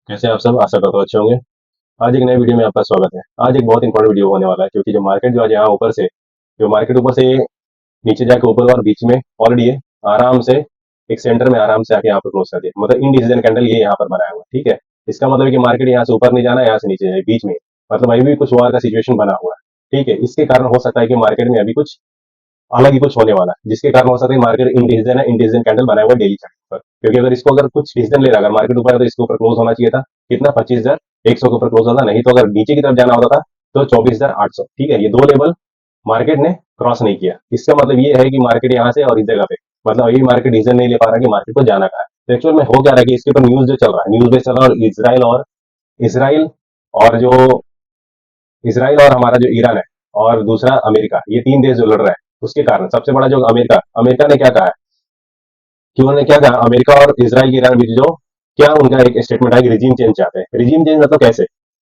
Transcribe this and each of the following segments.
कैसे आप सब आशा करता हूँ अच्छे होंगे। आज एक नए वीडियो में आपका स्वागत है। आज एक बहुत इंपॉर्टेंट वीडियो होने वाला है क्योंकि जो मार्केट जो आज यहाँ ऊपर से जो मार्केट ऊपर से नीचे जाके ऊपर और बीच में ऑलरेडी है आराम से एक सेंटर में आराम से आके यहाँ पर क्लोज कर दिया। मतलब इन डिसीजन कैंडल ये यहाँ पर बनाया हुआ है। ठीक है, इसका मतलब है कि मार्केट यहाँ से ऊपर नहीं जाना, यहाँ से नीचे जाए, बीच में मतलब अभी भी कुछ वार का सिचुएशन बना हुआ है। ठीक है, इसके कारण हो सकता है कि मार्केट में अभी कुछ अलग ही कुछ होने वाला है, जिसके कारण हो सकता है मार्केट इंडिसीजन है, इंडिसीजन कैंडल बनाया हुआ डेली चार्ट पर। क्योंकि अगर इसको अगर कुछ डिसीजन ले रहा, अगर मार्केट ऊपर है तो इसके ऊपर क्लोज होना चाहिए था कितना 25,100 के ऊपर क्लोज होता, नहीं तो अगर नीचे की तरफ जाना होता था तो 24,800। ठीक है, ये दो लेवल मार्केट ने क्रॉस नहीं किया। इसका मतलब ये है कि मार्केट यहाँ से और इस जगह पे मतलब अभी मार्केट डिसीजन नहीं ले पा रहा कि मार्केट को जाना कहा है। तो एक्चुअल में हो क्या रहा है कि इसके ऊपर न्यूज जो चल रहा है, न्यूज बेस चल रहा है, और इसराइल और जो इसराइल और हमारा जो ईरान है और दूसरा अमेरिका, ये तीन देश जो लड़ रहे हैं, उसके कारण सबसे बड़ा जो अमेरिका अमेरिका ने क्या कहा है कि उन्होंने क्या कहा, अमेरिका और इसराइल के ईरान बीच जो क्या उनका एक स्टेटमेंट है कि रिजीम चेंज चाहते हैं। रिजीम चेंज मतलब कैसे,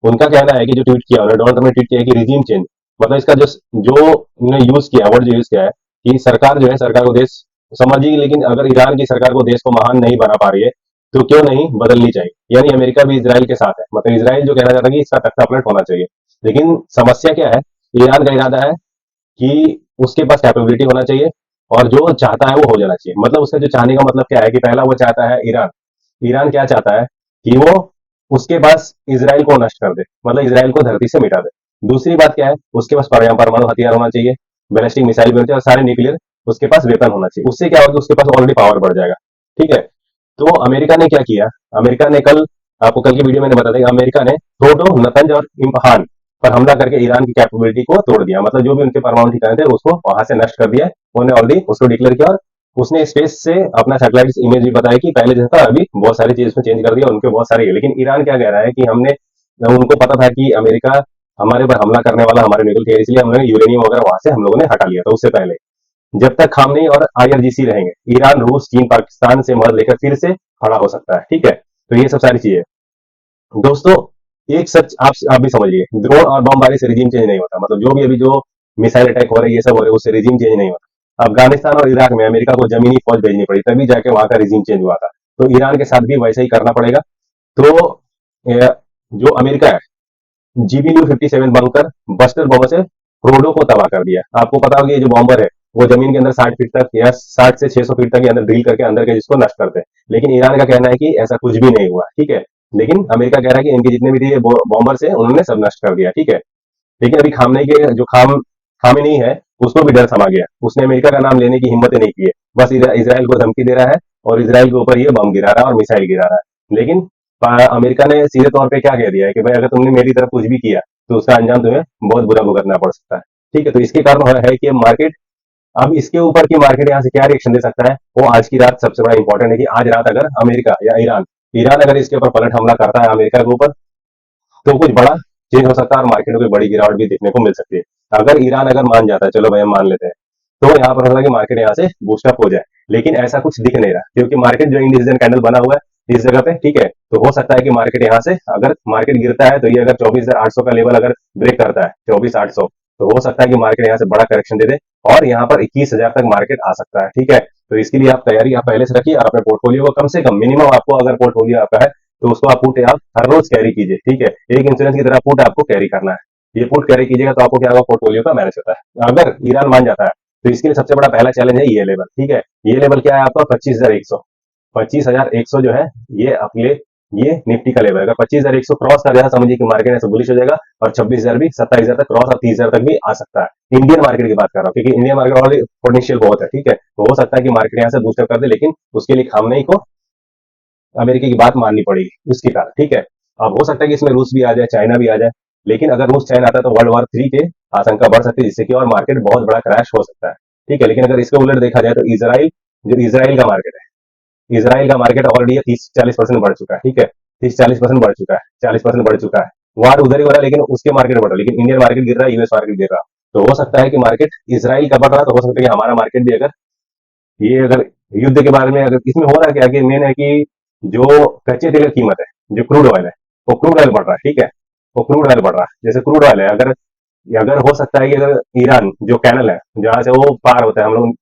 उनका कहना है कि जो ट्वीट किया उन्होंने, डोनाल्ड ट्रम्प ने ट्वीट किया है कि रिजीम चेंज मतलब इसका जो जो उन्होंने यूज किया, वर्ड जो यूज किया है कि सरकार जो है, सरकार को देश समझिए, लेकिन अगर ईरान की सरकार को देश को महान नहीं बना पा रही है तो क्यों नहीं बदलनी चाहिए। यानी अमेरिका भी इसराइल के साथ है, मतलब इसराइल जो कहना चाहता है कि इसका तख्ता पलट होना चाहिए। लेकिन समस्या क्या है, ईरान का इरादा है कि उसके पास कैपेबिलिटी होना चाहिए और जो चाहता है वो हो जाना चाहिए। मतलब उसका जो चाहने का मतलब क्या है कि पहला वो चाहता है ईरान, ईरान क्या चाहता है कि वो उसके पास इसराइल को नष्ट कर दे, मतलब इसराइल को धरती से मिटा दे। दूसरी बात क्या है, उसके पास परमाणु हथियार होना चाहिए, बैलिस्टिक मिसाइल भी होनी चाहिए, और सारे न्यूक्लियर उसके पास वेपन होना चाहिए। उससे क्या होगा कि उसके पास ऑलरेडी पावर बढ़ जाएगा। ठीक है, तो अमेरिका ने क्या किया, अमेरिका ने कल, आपको कल की वीडियो मैंने बता दिया, अमेरिका ने फोटो नतंज और इम्फहान पर हमला करके ईरान की कैपेबिलिटी को तोड़ दिया। मतलब जो भी उनके परमाणु ठिकाने थे उसको वहां से नष्ट कर दिया। उन्होंने ऑलरेडी उसको डिक्लेयर किया और उसने स्पेस से अपना सैटेलाइट इमेज भी बताया कि पहले जैसा था, अभी बहुत सारी चीज उसमें चेंज कर दिया, उनके बहुत सारे। लेकिन ईरान क्या कह रहा है कि हमने, उनको पता था कि अमेरिका हमारे ऊपर हमला करने वाला, हमारे न्यूक्लियर, इसलिए हमने यूरेनियम वगैरह वहां से हम लोगों ने हटा लिया था उससे पहले। जब तक खामनेई और आईआरजीसी रहेंगे, ईरान, रूस, चीन, पाकिस्तान से मदद लेकर फिर से खड़ा हो सकता है। ठीक है, तो ये सब सारी चीजें दोस्तों, एक सच आप भी समझिए, ड्रोन और बमबारी से रिजीम चेंज नहीं होता। मतलब जो भी अभी जो मिसाइल अटैक हो रहे हैं, ये सब हो रहे हैं, उससे रिजीम चेंज नहीं होता। अफगानिस्तान और इराक में अमेरिका को जमीनी फौज भेजनी पड़ी, तभी जाके वहां का रिजीम चेंज हुआ था। तो ईरान के साथ भी वैसे ही करना पड़ेगा। तो जो अमेरिका है, GBU-57 बंकर बस्टर बमों से करोड़ों को तबाह कर दिया। आपको पता होगा ये जो बॉम्बर है वो जमीन के अंदर 60 फीट तक या 60 से 600 फीट तक के अंदर ड्रिल करके अंदर के जिसको नष्ट करते हैं। लेकिन ईरान का कहना है कि ऐसा कुछ भी नहीं हुआ। ठीक है, लेकिन अमेरिका कह रहा है कि इनके जितने भी थे बॉम्बर से उन्होंने सब नष्ट कर दिया। ठीक है, लेकिन अभी खामने के जो खामी नहीं है, उसको भी डर समा गया। उसने अमेरिका का नाम लेने की हिम्मत नहीं की है, बस इसराइल को धमकी दे रहा है और इसराइल के ऊपर ये बम गिरा रहा है और मिसाइल गिरा रहा है। लेकिन अमेरिका ने सीधे तौर पे क्या कह दिया है कि भाई अगर तुमने मेरी तरफ कुछ भी किया तो उसका अंजाम तुम्हें बहुत बुरा भुगतना पड़ सकता है। ठीक है, तो इसके कारण है कि मार्केट, अब इसके ऊपर की मार्केट यहाँ से क्या रिएक्शन दे सकता है, वो आज की रात सबसे बड़ा इंपॉर्टेंट है कि आज रात अगर अमेरिका या ईरान ईरान अगर इसके ऊपर पलट हमला करता है अमेरिका के ऊपर, तो कुछ बड़ा चेंज हो सकता है और मार्केट में कोई बड़ी गिरावट भी देखने को मिल सकती है। अगर ईरान अगर मान जाता है, चलो भाई हम मान लेते हैं, तो यहाँ पर होता है कि मार्केट यहाँ से बूस्टअप हो जाए। लेकिन ऐसा कुछ दिख नहीं रहा क्योंकि मार्केट जो इंडिसीजन कैंडल बना हुआ है इस जगह पे। ठीक है, तो हो सकता है कि मार्केट यहाँ से अगर मार्केट गिरता है तो ये अगर 24,800 का लेवल अगर ब्रेक करता है, 24,800, तो हो सकता है कि मार्केट यहाँ से बड़ा करेक्शन दे दे और यहाँ पर 21,000 तक मार्केट आ सकता है। ठीक है, तो इसके लिए आप तैयारी आप पहले से रखिए और अपने पोर्टफोलियो को कम से कम, मिनिमम आपको अगर पोर्टफोलियो आपका है तो उसको आप पुट आप हर रोज कैरी कीजिए। ठीक है, एक इंश्योरेंस की तरह पुट आपको कैरी करना है। ये पुट कैरी कीजिएगा तो आपको क्या होगा, पोर्टफोलियो का मैनेज होता है। अगर ईरान मान जाता है तो इसके लिए सबसे बड़ा पहला चैलेंज है ये लेवल। ठीक है, ये लेवल क्या है आपका, 25,100। 25,100 जो है ये अपने, ये निफ्टी का लेवल है। अगर 25,100 क्रॉस कर जाए, समझिए कि मार्केट ऐसे बुलिश हो जाएगा और 26,000 भी, 27,000 तक क्रॉस और 30,000 तक भी आ सकता है। इंडियन मार्केट की बात कर रहा हूँ क्योंकि इंडियन मार्केट ऑलरेडी पोटेंशियल बहुत है। ठीक है, तो हो सकता है कि मार्केट यहाँ से बूस्टअप कर दे, लेकिन उसके लिए खामनेई को अमेरिका की बात माननी पड़ेगी उसके कारण। ठीक है, अब हो सकता है कि इसमें रूस भी आ जाए, चाइना भी आ जाए, लेकिन अगर रूस चाइना आता है तो वर्ल्ड वॉर 3 के आशंका बढ़ सकती है, जिससे कि और मार्केट बहुत बड़ा क्रैश हो सकता है। ठीक है, लेकिन अगर इसके उलट देखा जाए तो इसराइल, जो इसराइल का मार्केट है, इसराइल का मार्केट ऑलरेडी 30-40% बढ़ चुका है। ठीक है, 30-40% बढ़ चुका है, 40% बढ़ चुका है। वार उधर ही हो रहा है लेकिन उसके मार्केट बढ़ रहा है, लेकिन इंडियन मार्केट गिर रहा है, यूएस मार्केट गिर रहा है। तो हो सकता है कि मार्केट इसराइल का बढ़ रहा है, तो हो सकता है कि हमारा मार्केट भी, अगर ये अगर युद्ध के बारे में, अगर इसमें हो रहा है क्या कि मेन है कि जो कच्चे तेल की कीमत है, जो क्रूड ऑयल है, वो क्रूड ऑयल बढ़ रहा है। ठीक है, वो क्रूड ऑयल बढ़ रहा है, जैसे क्रूड ऑयल है, अगर अगर हो सकता है कि अगर ईरान जो कैनल है जहां से वो पार होता है, हम लोग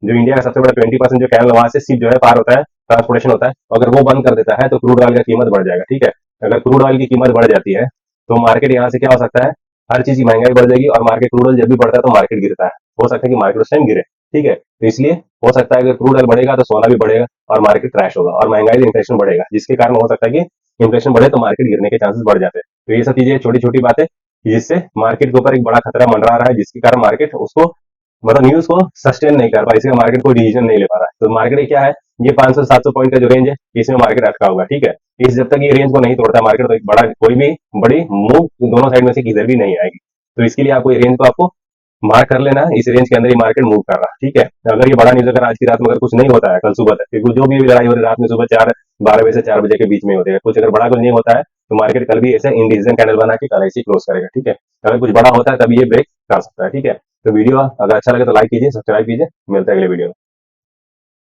जो इंडिया का सबसे बड़ा 20% जो कैनल, वहां से शिप जो है पार होता है, ट्रांसपोर्टेशन होता है, अगर वो बंद कर देता है तो क्रूड ऑयल का कीमत बढ़ जाएगा। ठीक है, अगर क्रूड ऑयल की कीमत बढ़ जाती है तो मार्केट यहाँ से क्या हो सकता है, हर चीज की महंगाई बढ़ जाएगी और मार्केट क्रूड ऑयल जब भी बढ़ता है तो मार्केट गिरता है, हो सकता है कि मार्केट उस टाइम गिरे। ठीक है, तो इसलिए हो सकता है अगर क्रूड ऑयल बढ़ेगा तो सोना भी बढ़ेगा और मार्केट क्रैश होगा और महंगाई इन्फ्लेशन बढ़ेगा, जिसके कारण हो सकता है कि इन्फ्लेशन बढ़े तो मार्केट गिरने के चांसेस बढ़ जाते हैं। तो ये सब चीजें छोटी छोटी बातें जिससे मार्केट के ऊपर एक बड़ा खतरा मंडरा रहा है, जिसके कारण मार्केट उसको मतलब न्यूज को सस्टेन नहीं कर पा, इसका मार्केट कोई डिसीजन नहीं ले पा रहा है। तो मार्केट क्या है, ये 500-700 पॉइंट का जो रेंज है इसमें मार्केट अटका हुआ है। ठीक है, इस जब तक ये रेंज को नहीं तोड़ता मार्केट तो एक बड़ा कोई भी बड़ी मूव दोनों साइड में से किधर भी नहीं आएगी। तो इसके लिए आपको ये रेंज को आपको मार्क कर लेना है, इस रेंज के अंदर ही मार्केट मूव कर रहा है। ठीक है, अगर ये बड़ा न्यूज अगर आज की रात में अगर कुछ नहीं होता है कल सुबह तक, क्योंकि जो भी लड़ाई हो रही है रात में सुबह 12 बजे से 4 बजे के बीच में होती है, कुछ अगर बड़ा कुछ नहीं होता है तो मार्केट कल भी ऐसे इंडिसीजन कैंडल बना के कल ऐसे ही क्लोज करेगा। ठीक है, अगर कुछ बड़ा होता है तभी ये ब्रेक कर सकता है। ठीक है, तो वीडियो अगर अच्छा लगे तो लाइक कीजिए, सब्सक्राइब कीजिए, मिलता है अगले वीडियो में।